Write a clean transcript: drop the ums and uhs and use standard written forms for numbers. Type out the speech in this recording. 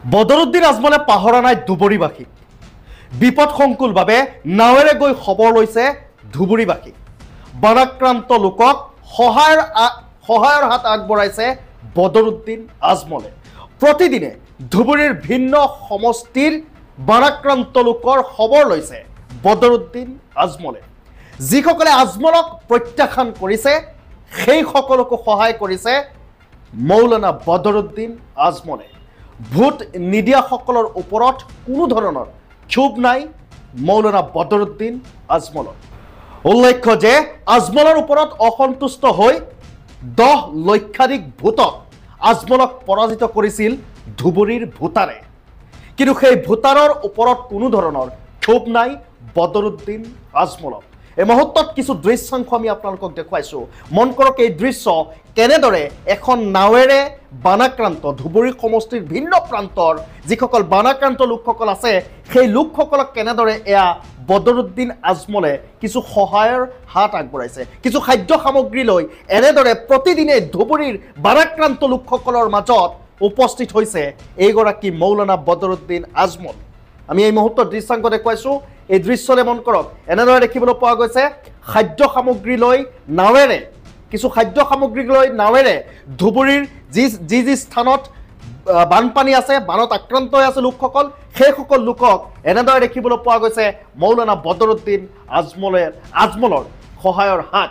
বদৰুদ্দিন আজমলে পাহৰা নাই ধুবুৰীবাসী বিপদসংকুলভাৱে নাৱেৰে গৈ খবৰ লৈছে ধুবুৰীবাসী বানাক্ৰান্ত লোকক সহায়ৰ হাত আগবঢ়াইছে বদৰুদ্দিন আজমলে প্ৰতিদিনে ধুবুৰীৰ ভিন্ন সমষ্টিৰ বানাক্ৰান্ত লোকৰ খবৰ লৈছে বদৰুদ্দিন আজমলে যিসকলে আজমলক প্ৰত্যাখ্যান কৰিছে সেই সকলকো সহায় কৰিছে মৌলানা বদৰুদ্দিন আজমলে ভোট নিদিয়াসকলৰ ওপৰত কোনো ধৰণৰ ক্ষোভ নাই মৌলানা বদৰুদ্দিন আজমলৰ উল্লেখ্য যে আজমলৰ ওপৰত অসন্তুষ্ট হৈ 10 লক্ষাধিক ভোটত আজমলক পৰাজিত কৰিছিল ধুবুৰীৰ ভোটাৰে কিন্তু সেই ভোটাৰৰ ওপৰত কোনো ধৰণৰ ক্ষোভ নাই বদৰুদ্দিন আজমলৰ এই মুহূৰ্তত কিছু দৃশ্যাংশ আমি আপোনালোকক দেখুৱাইছো মন কৰক এই দৃশ্য কেনেদৰে এখন নাৱেৰে বানাক্ৰান্ত ধুবুৰী সমষ্টিৰ ভিন্ন প্ৰান্তৰ যিসকল বানাক্ৰান্ত লোকসকল আছে সেই লোকসকলক কেনেদৰে এয়া বদৰুদ্দিন আজমলে কিছু সহায়ৰ হাত আগবঢ়াইছে কিছু খাদ্য সামগ্ৰী লৈ এনেদৰে প্ৰতিদিনে ধুবুৰীৰ বানাক্ৰান্ত লোকসকলৰ মাজত উপস্থিত হৈছে এইগৰাকী মৌলানা বদৰুদ্দিন আজমল আমি এই মুহূৰ্তত দৃশ্যাংশ দেখুৱাইছো এই দৃশ্যলে মন কৰক এনেদৰে দেখিবলৈ পোৱা গৈছে খাদ্য সামগ্ৰী লৈ নাৱেৰে কিছু খাদ্য সামগ্ৰী লৈ নাৱেৰে ধুবুৰীৰ যি স্থানত বানপানী আছে বানত আক্ৰান্ত হৈ আছে লোকসকল সেই সকল লোকক এনেদৰে দেখিবলৈ পোৱা গৈছে মৌলানা বদৰুদ্দিন আজমলৰ সহায়ৰ হাত